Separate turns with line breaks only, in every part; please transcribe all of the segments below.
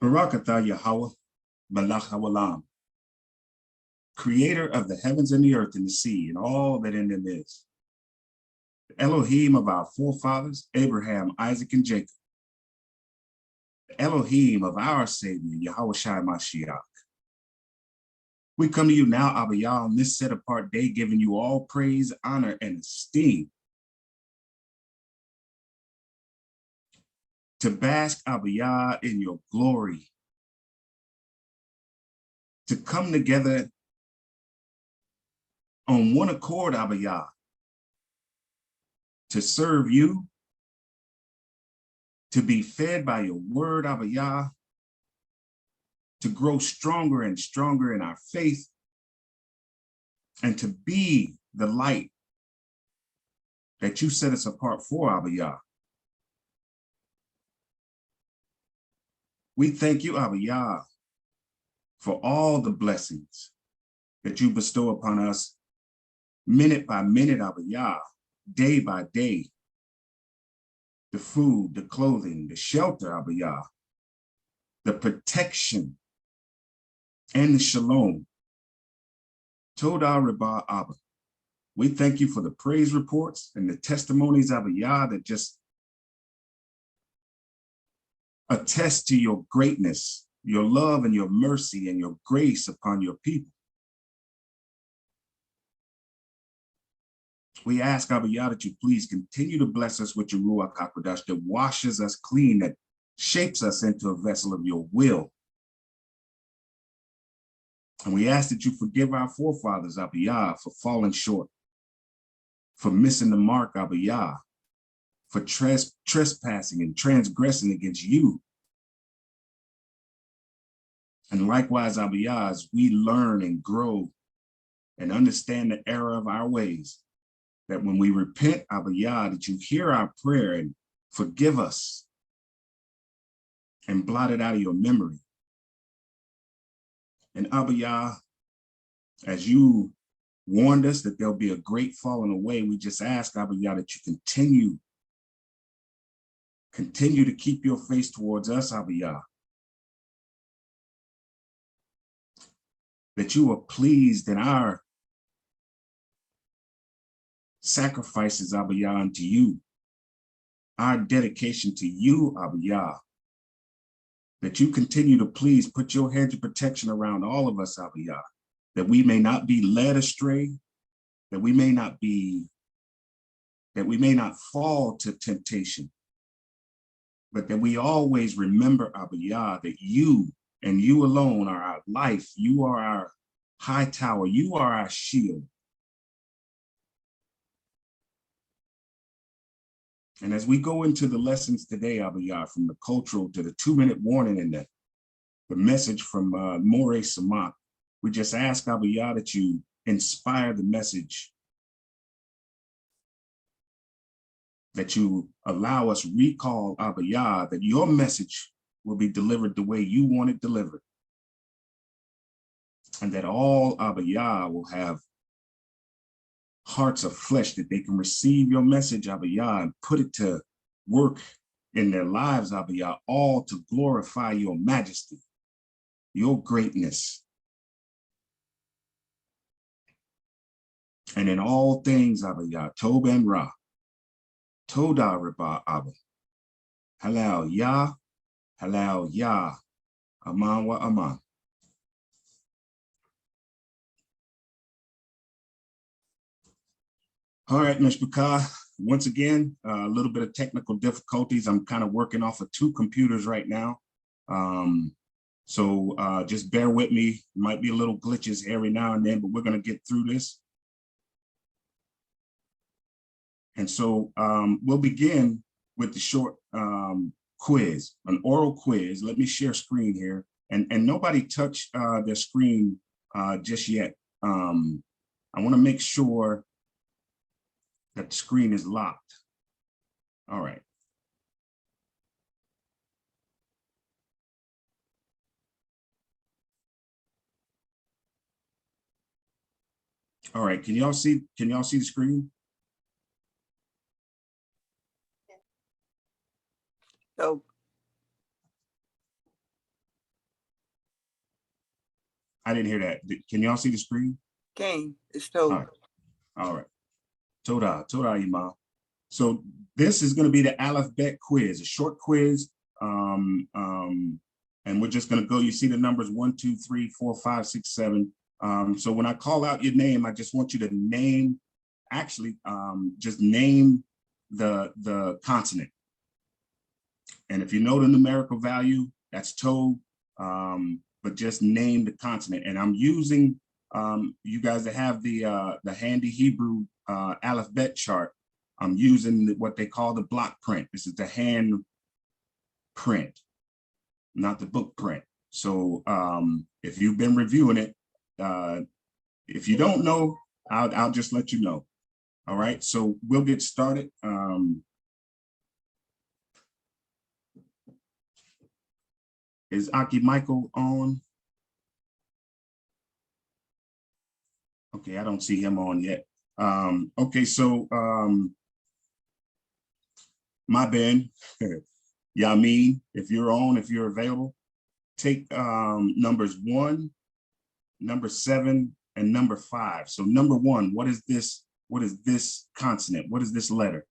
Barakatah Yahweh, Malach Hawalam, creator of the heavens and the earth and the sea and all that in them is. The Elohim of our forefathers, Abraham, Isaac, and Jacob. The Elohim of our Savior, Yahawadah Mashiach. We come to you now, Abba Yah, on this set apart day, giving you all praise, honor, and esteem. To bask, Abba Yah, in your glory. To come together on one accord, Abba Yah, to serve you, to be fed by your word, Abba Yah, to grow stronger and stronger in our faith, and to be the light that you set us apart for, Abba Yah. We thank you, Abba Yah, for all the blessings that you bestow upon us, minute by minute, Abba Yah, day by day. The food, the clothing, the shelter, Abba Yah, the protection, and the shalom. Todah Rabah Abba. We thank you for the praise reports and the testimonies, Abba Yah, that just attest to your greatness, your love and your mercy and your grace upon your people. We ask, Abba Yah, that you please continue to bless us with your Ruach HaKodesh that washes us clean, that shapes us into a vessel of your will. And we ask that you forgive our forefathers, Abba Yah, for falling short, for missing the mark, Abba Yah, for trespassing and transgressing against you. And likewise, Abba Yah, as we learn and grow and understand the error of our ways, that when we repent, Abba Yah, that you hear our prayer and forgive us and blot it out of your memory. And Abba Yah, as you warned us that there'll be a great falling away, we just ask, Abba Yah, that you continue to keep your face towards us, Abba Yah. That you are pleased in our sacrifices, Abba Yah, unto you, our dedication to you, Abba Yah, that you continue to please put your hedge of protection around all of us, Abba Yah, that we may not be led astray, that we may not fall to temptation, but that we always remember, Abba Yah, that you and you alone are our life, you are our high tower, you are our shield. And as we go into the lessons today, Abba Yah, from the cultural to the 2-minute warning and the message from Moreh Samak, we just ask, Abba Yah, that you inspire the message, that you allow us recall, Abba Yah, that your message will be delivered the way you want it delivered. And that all, Abba Yah, will have hearts of flesh, that they can receive your message, Abba Yah, and put it to work in their lives, Abba Yah, all to glorify your majesty, your greatness. And in all things, Abba Yah, Tob and Ra, Todah Rabah Abba, Halal Yah, Aman wa Aman. All right, Mishpachah, once again, a little bit of technical difficulties. I'm kind of working off of 2 computers right now. So just bear with me. Might be a little glitches every now and then, but we're going to get through this. And so we'll begin with the short quiz, an oral quiz. Let me share screen here. And nobody touch their screen just yet. I want to make sure that the screen is locked. All right. All right, can y'all see the screen?
No.
I didn't hear that. Can y'all see the screen?
Kane, it's told.
All right. Toda, Imam. So this is going to be the alphabet quiz, a short quiz. And we're just going to go, you see the numbers 1, 2, 3, 4, 5, 6, 7. So when I call out your name, I just want you to name, just name the consonant. And if you know the numerical value, that's told, but just name the consonant. And I'm using you guys that have the handy Hebrew alphabet chart. I'm using what they call the block print. This is the hand print, not the book print. So if you've been reviewing it, if you don't know, I'll just let you know. All right, so we'll get started. Is Aki Michael on? Okay, I don't see him on yet. Okay, so my bad, Yamin, if you're on, if you're available, take numbers 1, number 7, and number 5. So number 1, what is this? What is this consonant? What is this letter?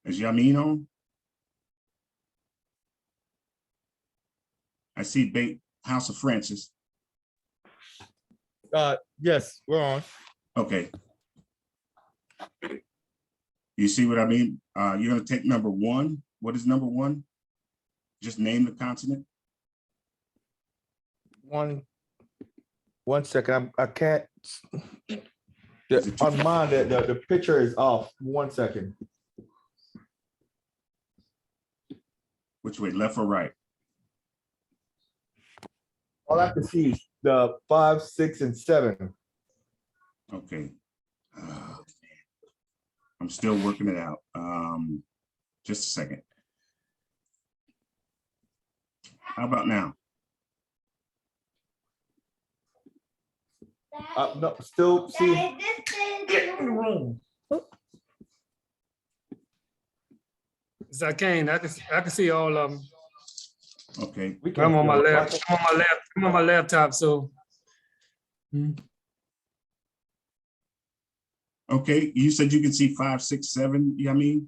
Is Yamin on? I see House of Francis.
Yes, we're on.
Okay. You see what I mean? You're going to take number 1. What is number 1? Just name the consonant.
One second. I can't.
Is it
On mine, the picture is off. 1 second.
Which way, left or right?
All I can see is the 5, 6, and 7.
Okay. I'm still working it out. Just a second. How about now?
No, still see. Get in the room.
Zaqan, I can see all of them.
Okay.
I'm on my lap. I'm on my laptop. So.
Okay. You said you can see 5, 6, 7. Yamin?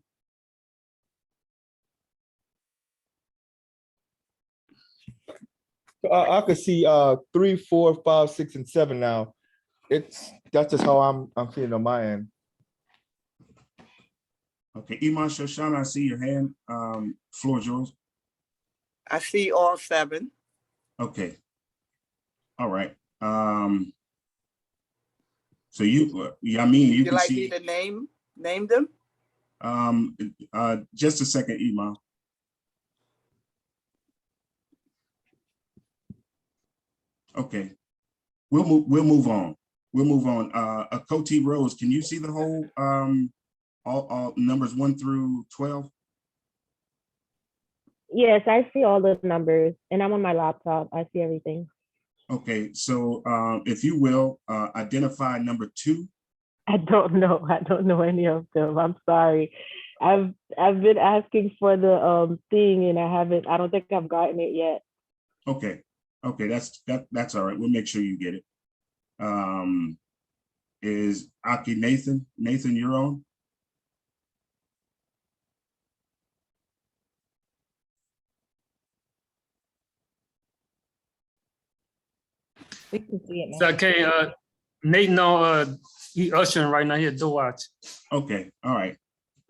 I could see 3, 4, 5, 6, and 7 now. That's just how I'm feeling on my end.
Okay. Iman Shoshana, I see your hand. Floor is yours.
I see all 7.
Okay. All right. So you, Yamin, you can
like
see.
me to name them?
Just a second, Iman. Okay. We'll move on. We'll move on. Koti Rose, can you see the whole all numbers 1 through 12?
Yes, I see all the numbers, and I'm on my laptop. I see everything.
Okay, so if you will, identify number 2.
I don't know. I don't know any of them. I'm sorry. I've been asking for the thing, and I don't think I've gotten it yet.
Okay. Okay, that's all right. We'll make sure you get it. Is Aki Nathan? Nathan, you're on?
We can see it now.
Zaqan, Nate, no, he ushering right now. He a door watch.
Okay, all right.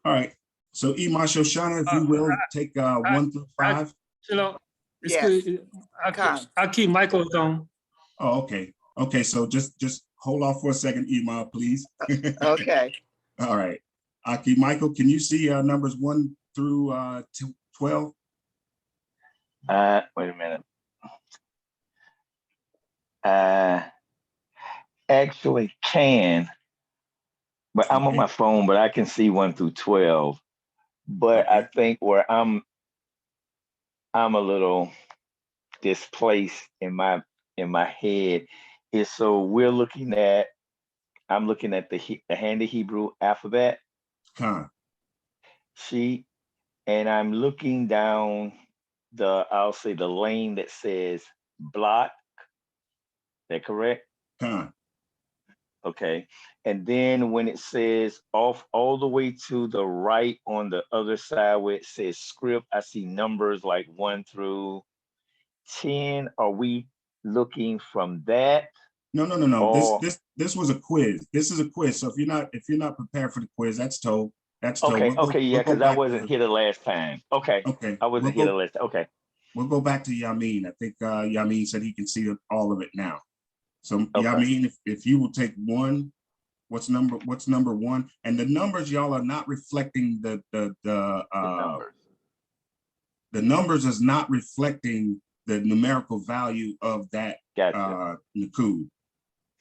All right. So Iman Shoshana, if you will, take 1 through 5.
You know, it's
Yes.
good. I keep Michael's on.
Oh, okay. Okay, so just hold off for a second, Iman, please.
Okay.
All right. Aki, Michael, can you see numbers 1 through 12?
Wait a minute. Actually can, but I'm on my phone, but I can see 1 through 12. But
Okay.
I think where I'm I'm a little displaced in my head. Is so I'm looking at the Handy Hebrew alphabet
Con,
sheet, and I'm looking down I'll say the lane that says block. Is that correct?
con,
Okay. And then when it says off all the way to the right on the other side where it says script, I see numbers like 1 through 10. Are we looking from that?
no.
Or
This was a quiz. This is a quiz. So if you're not prepared for the quiz, that's told. That's told.
okay, yeah,
We'll go
because I
back
wasn't
to,
here the last time. Okay.
okay.
I wasn't here the last time. Okay.
We'll go back to Yamin. I think Yamin said he can see all of it now. So
Okay.
Yamin, if you will take one, what's number one? And the numbers, y'all, are not reflecting the
Numbers.
the numbers is not reflecting the numerical value of that
Gotcha.
Nakud.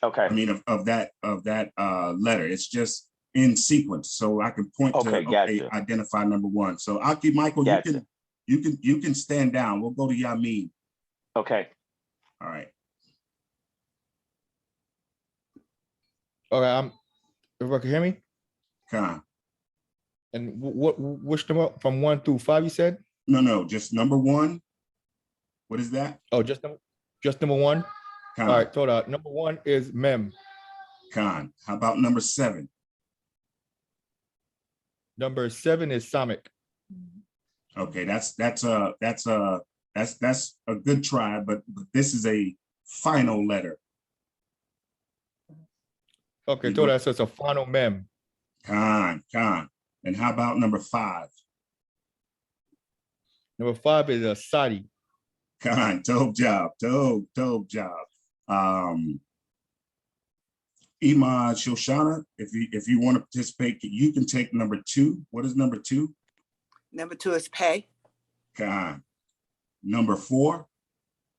Okay.
I mean of that letter. It's just in sequence. So I can point to
gotcha.
identify number one. So Aki Michael,
Gotcha.
you can stand down. We'll go to Yamin.
Okay.
All right.
Okay, everyone can hear me?
Con.
And which number from 1 through 5 you said?
No, just number one. What is that?
Oh, just number 1.
Con.
All right, hold on. Number 1 is mem.
Con. How about number 7?
Number 7 is samic.
Okay, that's a good try, but this is a final letter.
Okay,
You
told
go-
that, so it's a final mem.
Con. And how about number 5?
Number 5 is a sadi.
Con. Dope job. Ima Shoshana, if you want to participate, you can take number 2. What is number 2?
Number 2 is pay.
Con. Number 4.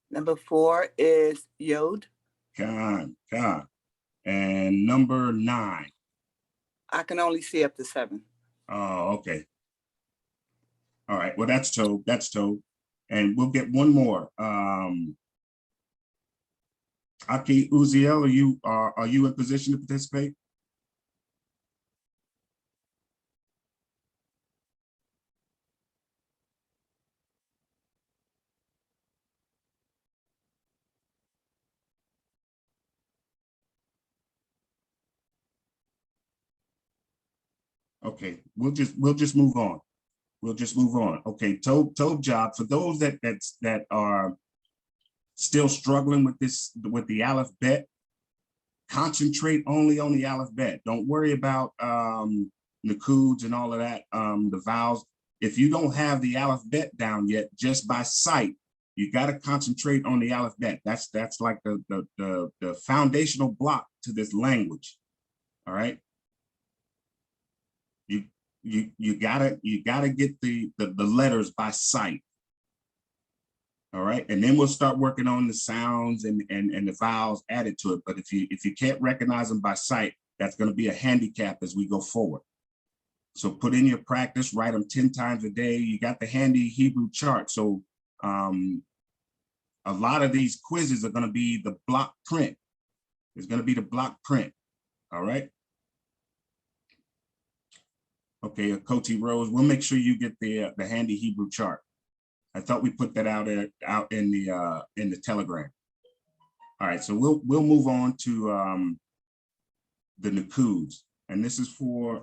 Number 4 is yod.
Con. And number 9.
I can only see up to 7.
Oh, okay. All right. Well, that's told. And we'll get one more. Aki Uziel, are you in position to participate? Okay, we'll just move on. Okay, Tob job for those that are still struggling with the Aleph Bet. Concentrate only on the Aleph Bet. Don't worry about Nakuds and all of that, the vowels. If you don't have the Aleph Bet down yet, just by sight, you got to concentrate on the Aleph Bet. That's like the foundational block to this language. All right. You gotta get the letters by sight. All right, and then we'll start working on the sounds and the vowels added to it. But if you can't recognize them by sight, that's going to be a handicap as we go forward. So put in your practice, write them 10 times a day. You got the handy Hebrew chart. So a lot of these quizzes are going to be the block print. It's going to be the block print. All right. Okay, Koti Rose, we'll make sure you get the handy Hebrew chart. I thought we put that out in the Telegram. All right, so we'll move on to the Nakuds, and this is for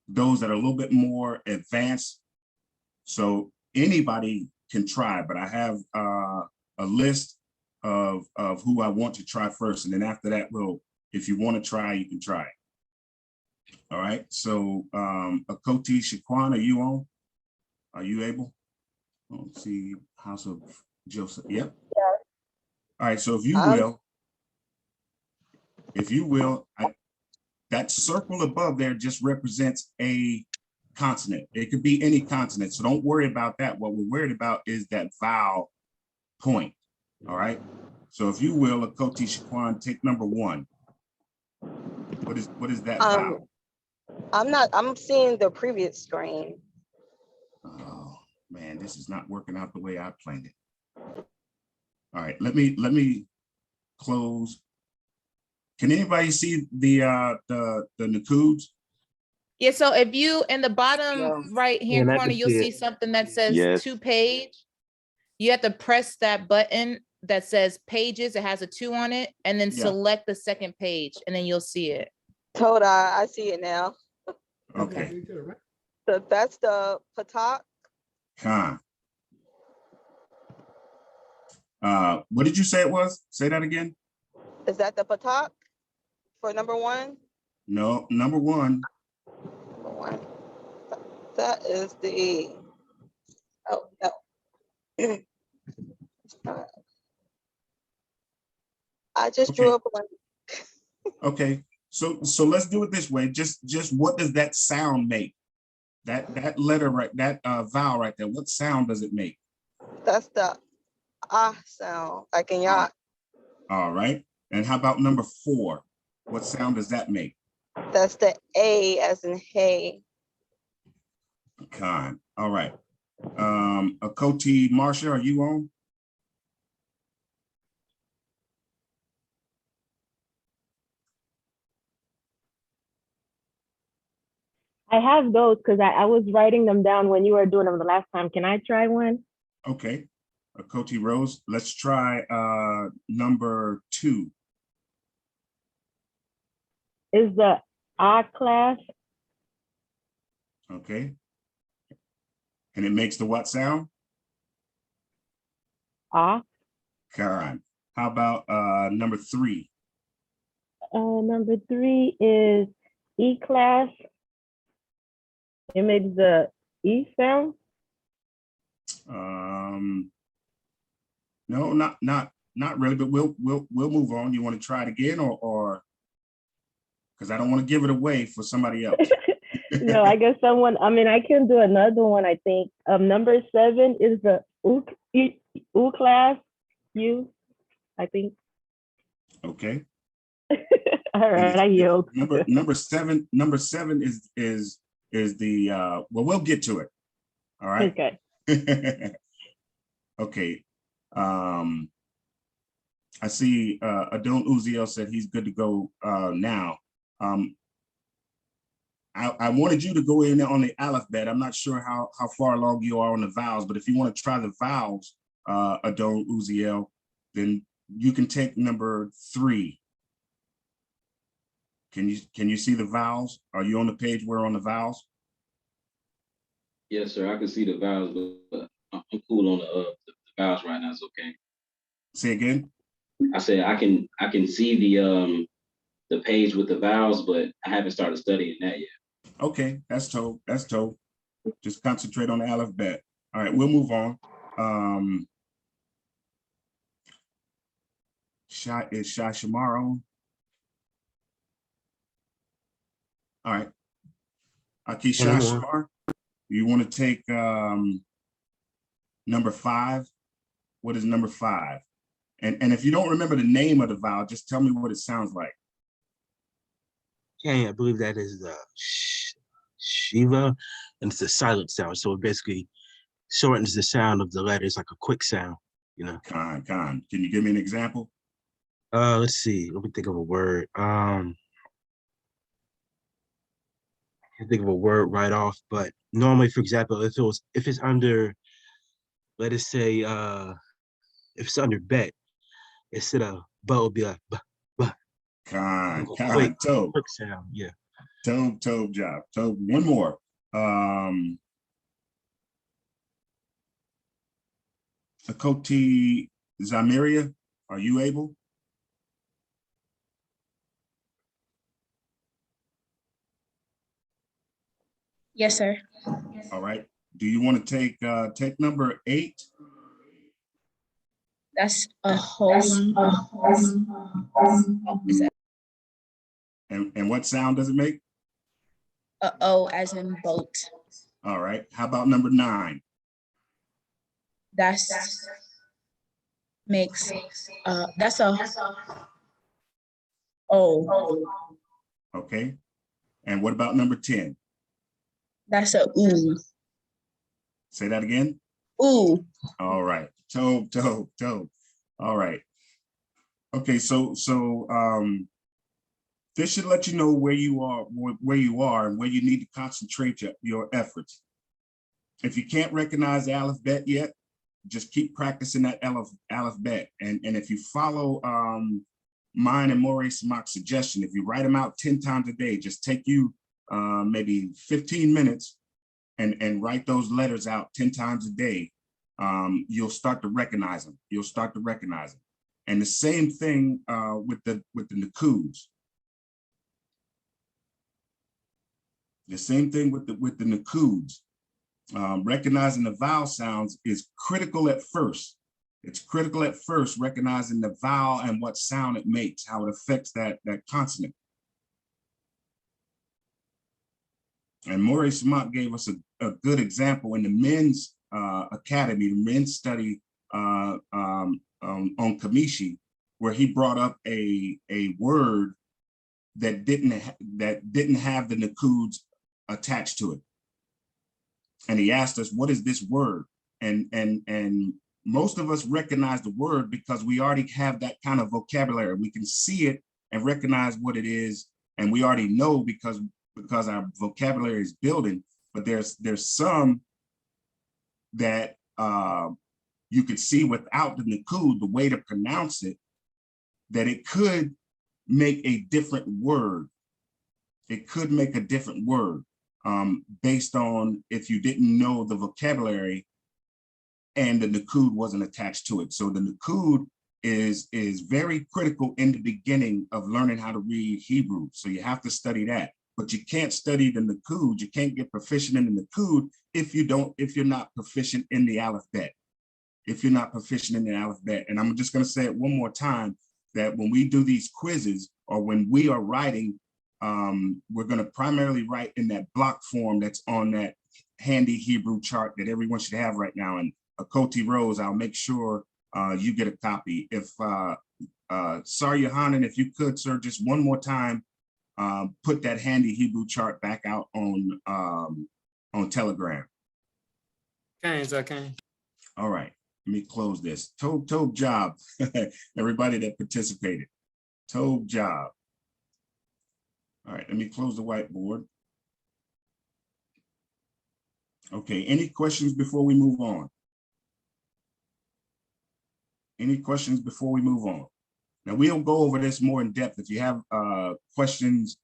those that are a little bit more advanced. So anybody can try, but I have a list of who I want to try first, and then after that, if you want to try, you can try. All right, so Akoti Shaquan, are you on? Are you able? Let's see, House of Joseph. Yep.
Yeah.
All right, so if you will, that circle above there just represents a consonant. It could be any consonant, so don't worry about that. What we're worried about is that vowel point. All right, so if you will, Akoti Shaquan, take number 1. What is that vowel?
I'm seeing the previous screen.
Oh man, this is not working out the way I planned it. All right, let me close. Can anybody see the Nakuds?
Yeah, so if you in the bottom
No.
right
Yeah,
hand
I
corner,
can
you'll
see
see
it.
something that says
Yes.
2 page. You have to press that button that says pages. It has a 2 on it, and then
Yeah.
select the second page, and then you'll see it.
Toda, I see it now.
Okay,
So that's the Patak.
Khan. What did you say it was? Say that again.
Is that the Patak for number 1?
No, number 1.
Number 1. That is the. Oh no. I just drew up one.
Okay, so let's do it this way. Just what does that sound make? That letter right, that vowel right there. What sound does it make?
That's the ah sound, like in yacht.
All right. And how about number 4? What sound does that make?
That's the A as in hey.
Khan. All right. Akoti Marsha, are you on?
I have those because I was writing them down when you were doing them the last time. Can I try one?
Okay. Akoti Rose, let's try number 2.
Is the A class?
Okay. And it makes the what sound?
A.
Khan. How about number 3?
Number 3 is E class. It makes the E sound.
No, not really, but we'll move on. You want to try it again or because I don't want to give it away for somebody else.
No, I guess someone, I mean, I can do another one, I think. Number 7 is the U class, U, I think.
Okay.
All right, I yield.
Number seven is the well, we'll get to it. All right.
Okay.
Okay. I see Adon Uziel said he's good to go now. I wanted you to go in on the alphabet. I'm not sure how far along you are on the vowels, but if you want to try the vowels, Adon Uziel, then you can take number 3. Can you see the vowels? Are you on the page where on the vowels?
Yes, sir. I can see the vowels, but I'm cool on the vowels right now. It's okay.
Say again.
I said I can see the page with the vowels, but I haven't started studying that yet.
Okay, that's told. That's told. Just concentrate on the alphabet. All right, we'll move on. Is Shah Shamar on? All right. Aki Shah Shamar, you want to take number 5? What is number 5? And if you don't remember the name of the vowel, just tell me what it sounds like.
Yeah, I believe that is the Shiva, and it's a silent sound. So it basically shortens the sound of the letters, like a quick sound, you know.
Khan. Can you give me an example?
Let's see. Let me think of a word. I can't think of a word right off, but normally, for example, if it's under, let us say, if it's under bet, instead of but, it'll be like but.
Khan,
Quick sound, yeah.
Tobe job. Tobe, one more. Akoti Zamiria, are you able?
Yes, sir.
All right. Do you want to take number 8?
That's a whole.
And what sound does it make?
O as in boat.
All right. How about number 9?
That's makes that's a O.
Okay. And what about number 10?
That's a ooh.
Say that again.
Ooh.
All right. Toe. All right. Okay, so this should let you know where you are and where you need to concentrate your efforts. If you can't recognize the alphabet yet, just keep practicing that alphabet. And if you follow mine and Maurice Mock's suggestion, if you write them out 10 times a day, just take you maybe 15 minutes and write those letters out 10 times a day. You'll start to recognize them. And the same thing with the Nakuds. The same thing with the Nakuds. Recognizing the vowel sounds is critical at first. It's critical at first, recognizing the vowel and what sound it makes, how it affects that consonant. And Maurice Mock gave us a good example in the men's academy, the men's study on Kamishi, where he brought up a word that didn't have the Nakuds attached to it. And he asked us, what is this word? And most of us recognize the word because we already have that kind of vocabulary. We can see it and recognize what it is. And we already know because our vocabulary is building, but there's some that you could see without the Nakud, the way to pronounce it, that it could make a different word. It could make a different word based on if you didn't know the vocabulary and the Nakud wasn't attached to it. So the Nakud is very critical in the beginning of learning how to read Hebrew. So you have to study that, but you can't study the Nakud. You can't get proficient in the Nakud if you're not proficient in the alphabet. And I'm just going to say it one more time, that when we do these quizzes or when we are writing, we're going to primarily write in that block form that's on that handy Hebrew chart that everyone should have right now. And Akoti Rose, I'll make sure you get a copy. If Sar Yohanan, if you could, sir, just one more time, put that handy Hebrew chart back out on Telegram.
Zaqan.
All right, let me close this. Tob job, everybody that participated. Tob job. All right, let me close the whiteboard. Okay, any questions before we move on? Any questions before we move on? Now, we'll go over this more in depth. If you have questions,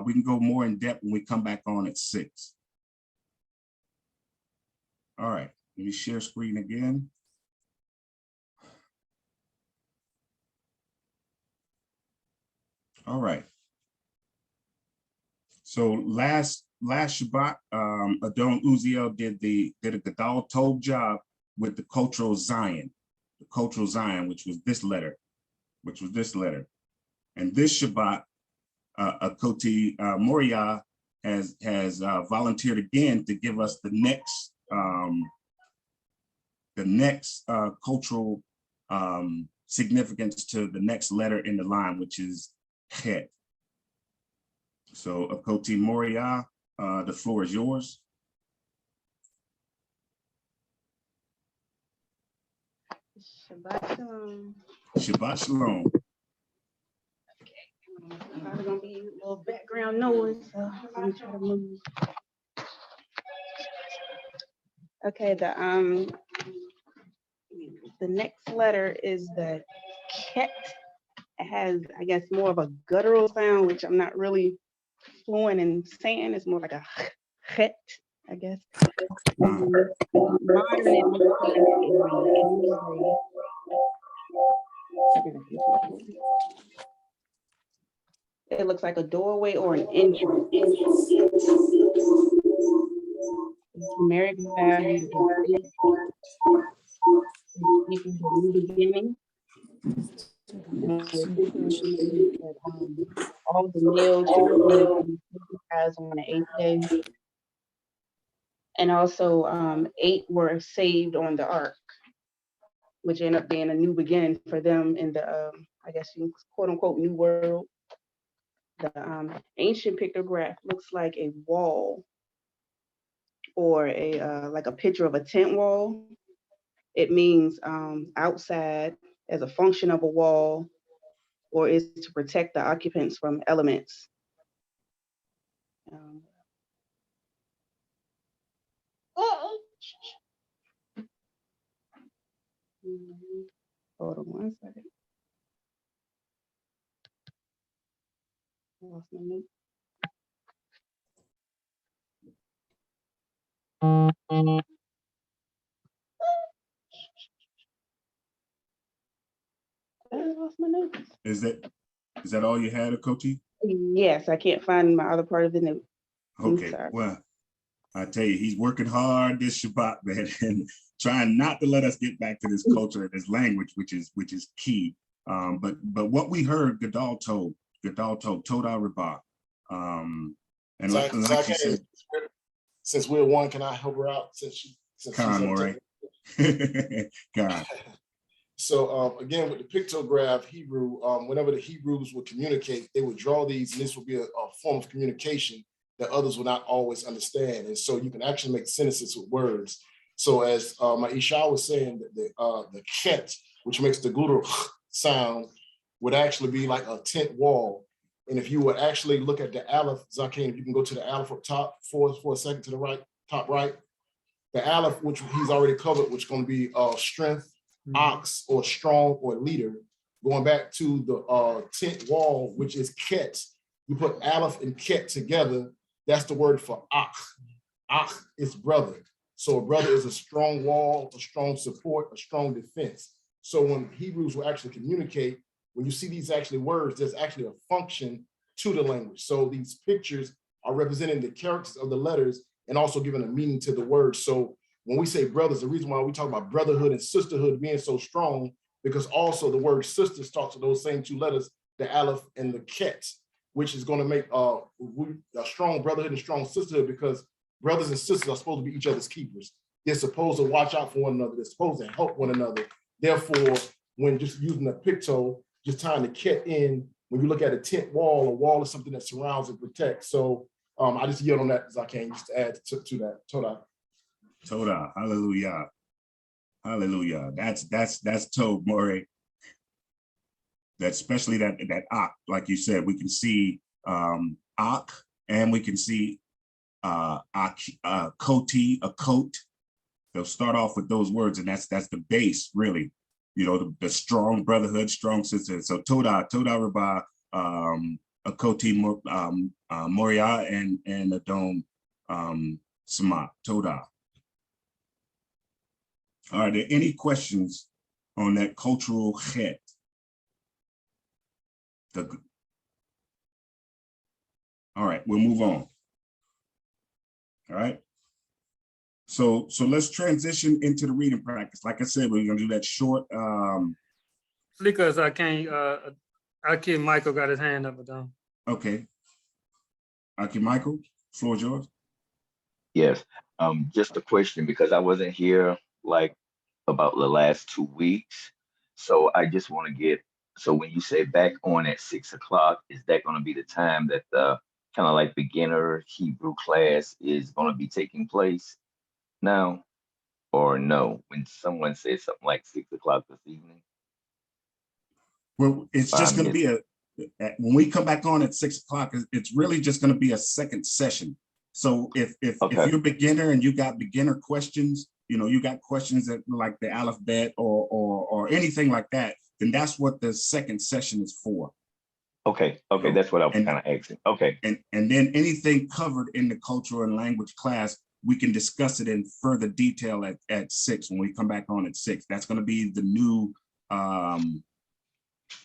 we can go more in depth when we come back on at 6. All right, let me share screen again. All right. So last Shabbat, Adon Uziel did a Gadol Tov job with the cultural Zion, which was this letter. And this Shabbat, Akoti Moriah has volunteered again to give us the next cultural significance to the next letter in the line, which is Chet. So Akoti Moriah, the floor is yours.
Shabbat Shalom.
Shabbat Shalom.
Probably gonna be a little background noise, so I'm gonna try to move. Okay, the next letter is the ket. It has, I guess, more of a guttural sound, which I'm not really fluent in saying. It's more like a chet, I guess. Modern, it looks like it looks like a doorway or an entrance. Numeric value is equal to new beginning. All the males has on the 8th day. And also 8 were saved on the ark, which ended up being a new beginning for them in the, I guess, quote unquote, new world. The ancient pictograph looks like a wall or a like a picture of a tent wall. It means outside as a function of a wall, or is to protect the occupants from elements. Hold on one second. I lost my note. I lost my notes.
Is that all you had, Coachy?
Yes, I can't find my other part of the note.
Okay, well, I tell you, he's working hard this Shabbat, man, and trying not to let us get back to this culture and this language, which is key. But what we heard, Gadal told Toda Rabah. And like you said,
since we're one, can I help her out? Since
Khan, all right. God.
So again, with the pictograph Hebrew, whenever the Hebrews would communicate, they would draw these, and this would be a form of communication that others would not always understand. And so you can actually make sentences with words. So as my Isha was saying, the ket, which makes the gluter sound, would actually be like a tent wall. And if you would actually look at the aleph, Zaqan, if you can go to the aleph up top for a second to the right, top right, the aleph, which he's already covered, which is going to be strength, ox, or strong, or leader. Going back to the tent wall, which is ket, you put aleph and ket together, that's the word for ach. Ach is brother. So a brother is a strong wall, a strong support, a strong defense. So when Hebrews will actually communicate, when you see these actually words, there's actually a function to the language. So these pictures are representing the characters of the letters and also giving a meaning to the words. So when we say brothers, the reason why we talk about brotherhood and sisterhood being so strong, because also the word sister starts with those same two letters, the aleph and the ket, which is going to make a strong brotherhood and strong sisterhood, because brothers and sisters are supposed to be each other's keepers. They're supposed to watch out for one another. They're supposed to help one another. Therefore, when just using a picto, just tying the ket in, when you look at a tent wall, a wall is something that surrounds and protects. So I just yield on that as I can, just to add to that.
Toda, hallelujah. Hallelujah. That's Tob More. That especially that ak, like you said, we can see ak, and we can see koti, a coat. They'll start off with those words, and that's the base, really. You know, the strong brotherhood, strong sister. So Toda Rabah, a koti Moria, and Adon Sama, Toda. Are there any questions on that cultural chet? All right, we'll move on. All right. So let's transition into the reading practice. Like I said, we're gonna do that short.
Because I can't. Our kid Michael got his hand up and down.
Okay. Okay, Michael, floor is yours.
Yes. Just a question, because I wasn't here like about the last 2 weeks. So I just want to get, so when you say back on at 6 o'clock, is that going to be the time that the kind of like beginner Hebrew class is going to be taking place now? Or no, when someone says something like 6 o'clock this evening?
Well, it's just going to be when we come back on at 6 o'clock, it's really just going to be a second session. So if you're a beginner and you got beginner questions, you know, you got questions that like the alphabet or anything like that, then that's what the second session is for.
Okay, that's what I was kind of asking. Okay.
And then anything covered in the cultural and language class, we can discuss it in further detail at 6 when we come back on at 6. That's going to be the new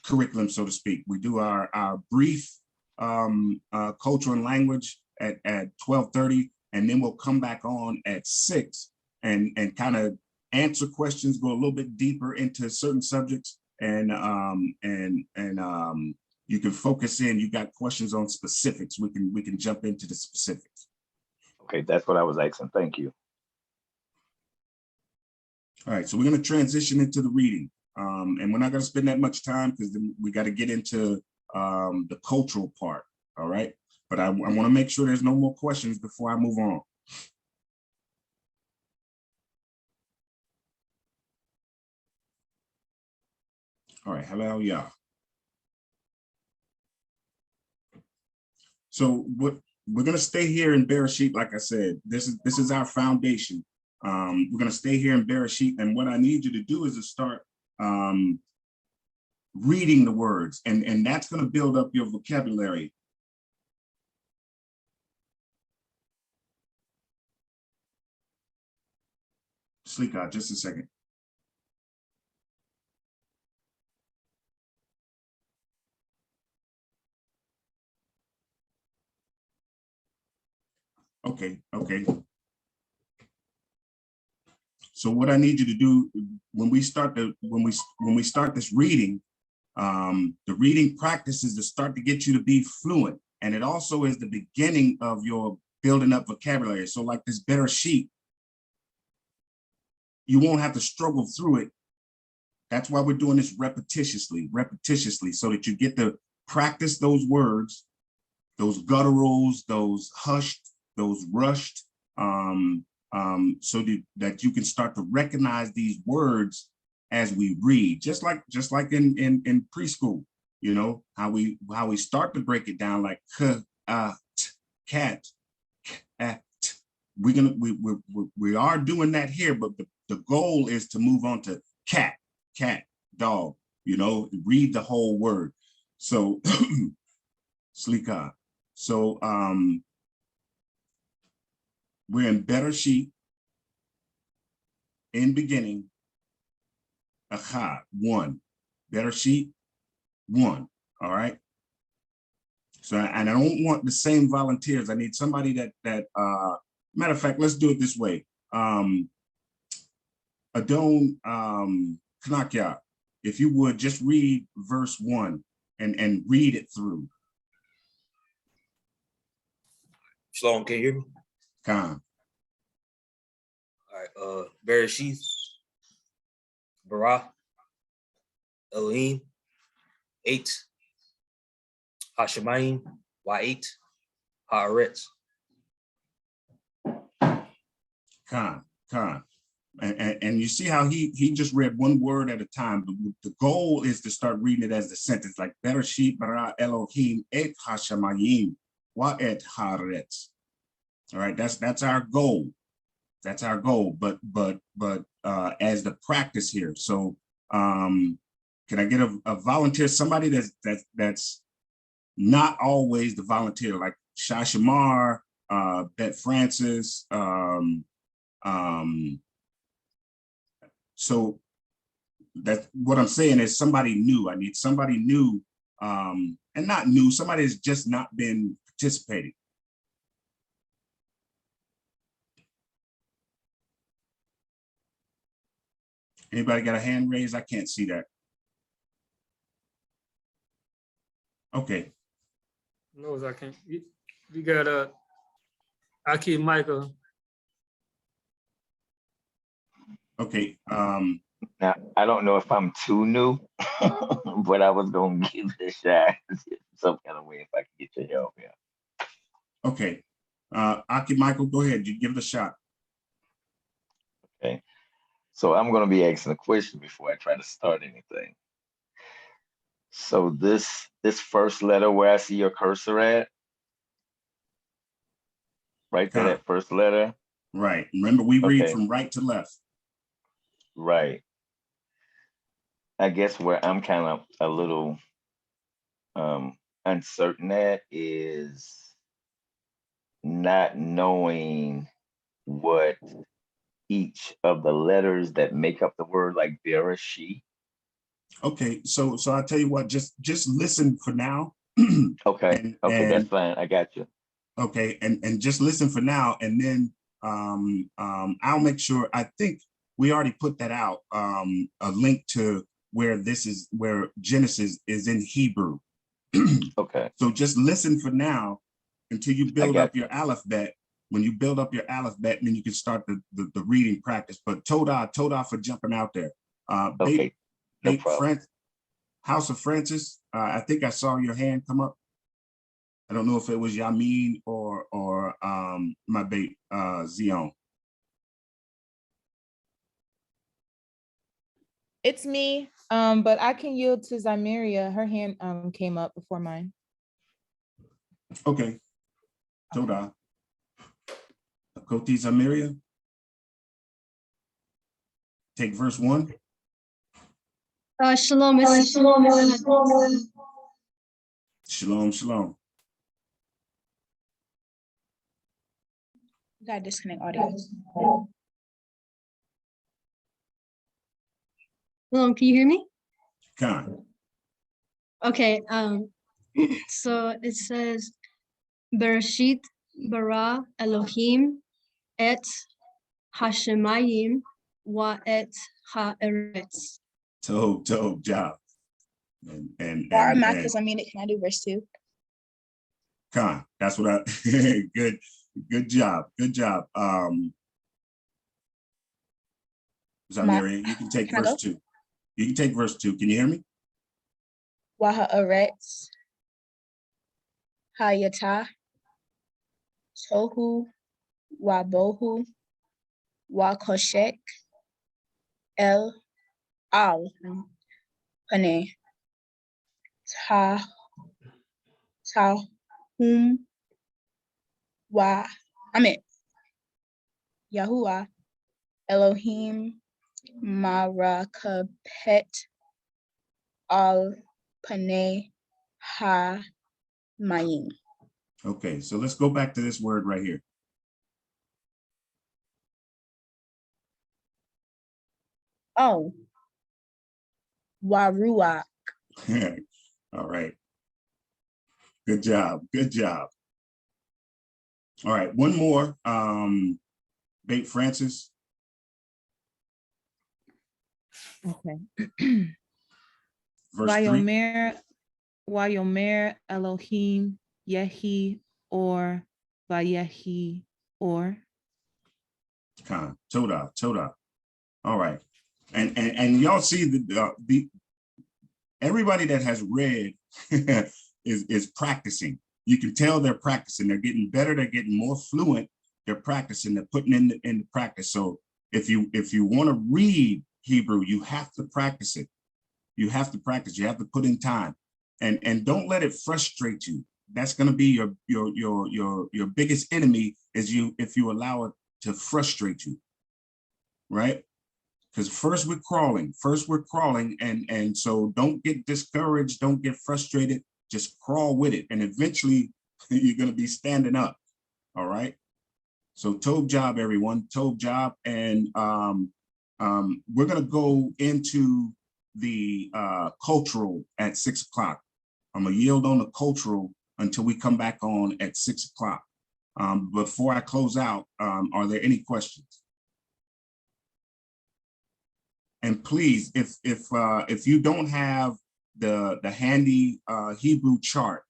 curriculum, so to speak. We do our brief culture and language at 12:30, and then we'll come back on at 6 and kind of answer questions, go a little bit deeper into certain subjects, and you can focus in. You got questions on specifics, we can jump into the specifics.
Okay, that's what I was asking. Thank you.
All right, so we're going to transition into the reading, and we're not going to spend that much time because we got to get into the cultural part. all right? But I want to make sure there's no more questions before I move on. All right, hello, yeah. So what we're gonna stay here in Bereshit, like I said, this is our foundation. We're gonna stay here in Bereshit, and what I need you to do is to start reading the words, and that's gonna build up your vocabulary. Slika, just a second. Okay. So what I need you to do when we start this reading, the reading practice is to start to get you to be fluent, and it also is the beginning of your building up vocabulary. So like this Bereshit, you won't have to struggle through it. That's why we're doing this repetitiously, so that you get to practice those words, those gutturals, those hushed, those rushed, so that you can start to recognize these words as we read, just like in preschool, you know, how we start to break it down, like k, t, cat, cat. We are doing that here, but the goal is to move on to cat, dog, you know, read the whole word. So Slika. So we're in Bereshit, in beginning, Achad, 1. Bereshit, 1. All right. So, and I don't want the same volunteers. I need somebody that matter of fact, let's do it this way. Adon Knakya, if you would just read verse 1 and read it through.
Shalom, can you hear me?
Khan.
All right, Bereshit, Bara, Elohim, 8, Hashemayim, Y8, Haaretz.
Khan. And you see how he just read one word at a time. The goal is to start reading it as a sentence, like Bereshit bara Elohim et Hashemayim wa et Haaretz. All right, that's our goal. That's our goal. But as the practice here. So can I get a volunteer, somebody that's not always the volunteer, like Shashamar, Bet Francis, so that's what I'm saying is somebody new. I need somebody new, and not new, somebody that's just not been participating. Anybody got a hand raised? I can't see that. Okay.
No, Zaqan. We got Aki Michael.
Okay.
Now, I don't know if I'm too new, but I was going to give it a shot some kind of way if I could get your help. Yeah.
Okay. Aki Michael, go ahead. You give it a shot.
Okay. So I'm going to be asking a question before I try to start anything. So this first letter where I see your cursor at, right there, that first letter.
Right. Remember, we read from right to left.
Right. I guess where I'm kind of a little uncertain at is not knowing what each of the letters that make up the word, like Bereshit.
Okay, so I'll tell you what, just listen for now.
Okay, that's fine. I got you.
Okay, and just listen for now, and then I'll make sure. I think we already put that out, a link to where Genesis is in Hebrew.
Okay.
So just listen for now until you build up your alphabet. When you build up your alphabet, then you can start the reading practice. But Toda for jumping out there.
Okay. No problem.
House of Francis, I think I saw your hand come up. I don't know if it was Yamin or my bait Zion.
It's me, but I can yield to Zymeria. Her hand came up before mine.
Okay. Toda. Koti Zamiria. Take verse 1.
Shalom.
Shalom, shalom.
Got to disconnect audio. Shalom, can you hear me?
Khan.
Okay, so it says Bereshit bara Elohim et Hashemayim wa et haaretz.
Tob job. And
Marcus, I mean, can I do verse 2?
Khan, that's what I good job. Zamiria, you can take
Can I
verse
go?
2. You can take verse 2. Can you hear me?
Wa haaretz hayata tohu wa bohu wa koshek el al pane tahum wa Yahuwah Elohim Marakapet al Paneh Ha Mayim.
Okay, so let's go back to this word right here.
Oh, Waruach.
All right. Good job. All right, one more. Bait Francis.
Okay.
Verse 3.
Wayomer Elohim Yehi or Vayehi or.
Khan. Toda. All right. And y'all see the everybody that has read is practicing. You can tell they're practicing. They're getting better. They're getting more fluent. They're practicing. They're putting in practice. So if you want to read Hebrew, you have to practice it. You have to practice. You have to put in time, and don't let it frustrate you. That's going to be your biggest enemy is if you allow it to frustrate you, right? Because first we're crawling, and so don't get discouraged. Don't get frustrated. Just crawl with it, and eventually you're going to be standing up. All right. So Tob job, everyone. Tob job, and we're going to go into the cultural at 6 o'clock. I'm going to yield on the cultural until we come back on at 6 o'clock. Before I close out, are there any questions? And please, if you don't have the handy Hebrew chart,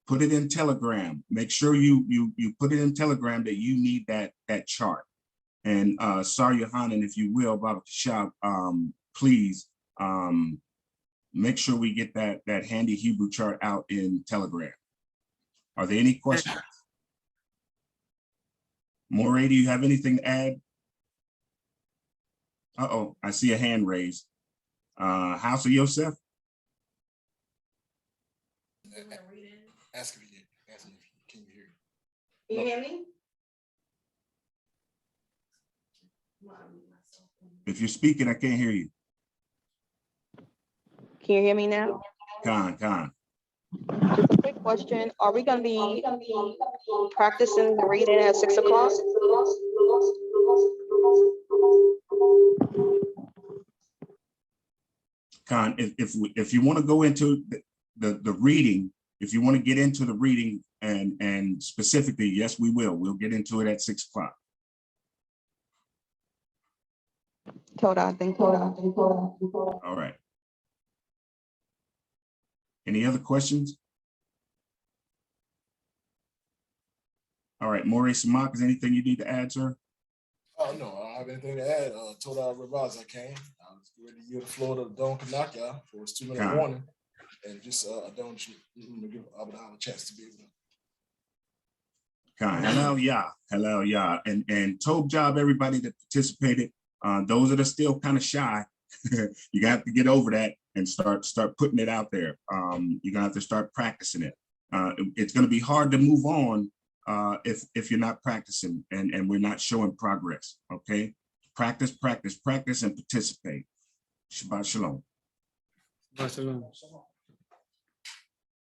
put it in Telegram. Make sure you put it in Telegram that you need that chart. And Sar Yohanan, if you will, Baba Kashab, please make sure we get that handy Hebrew chart out in Telegram. Are there any questions? Moray, do you have anything to add? Uh-oh, I see a hand raised. House of Yosef?
Ask if you did. Ask him if can you hear you?
Can you hear me?
If you're speaking, I can't hear you.
Can you hear me now?
Khan.
Just a quick question. Are we going to be practicing the reading at 6 o'clock?
Khan, if you want to go into the reading, if you want to get into the reading and specifically, yes, we will. We'll get into it at 6 o'clock.
Toda, thank you.
All right. Any other questions? All right, Maurice Samak, is anything you need to add, sir?
Oh, no, I don't have anything to add. Toda Ravaz, I came. I was ready to yield the floor to Don Kanaka for his 2-minute warning. And just I don't give Yahawadah a chance to be able to.
Hello, yeah. And top job, everybody that participated. Those that are still kind of shy, you got to get over that and start putting it out there. You're gonna have to start practicing it. It's gonna be hard to move on if you're not practicing and we're not showing progress. Okay, practice, practice, practice, and participate. Shabbat shalom.
Shabbat shalom.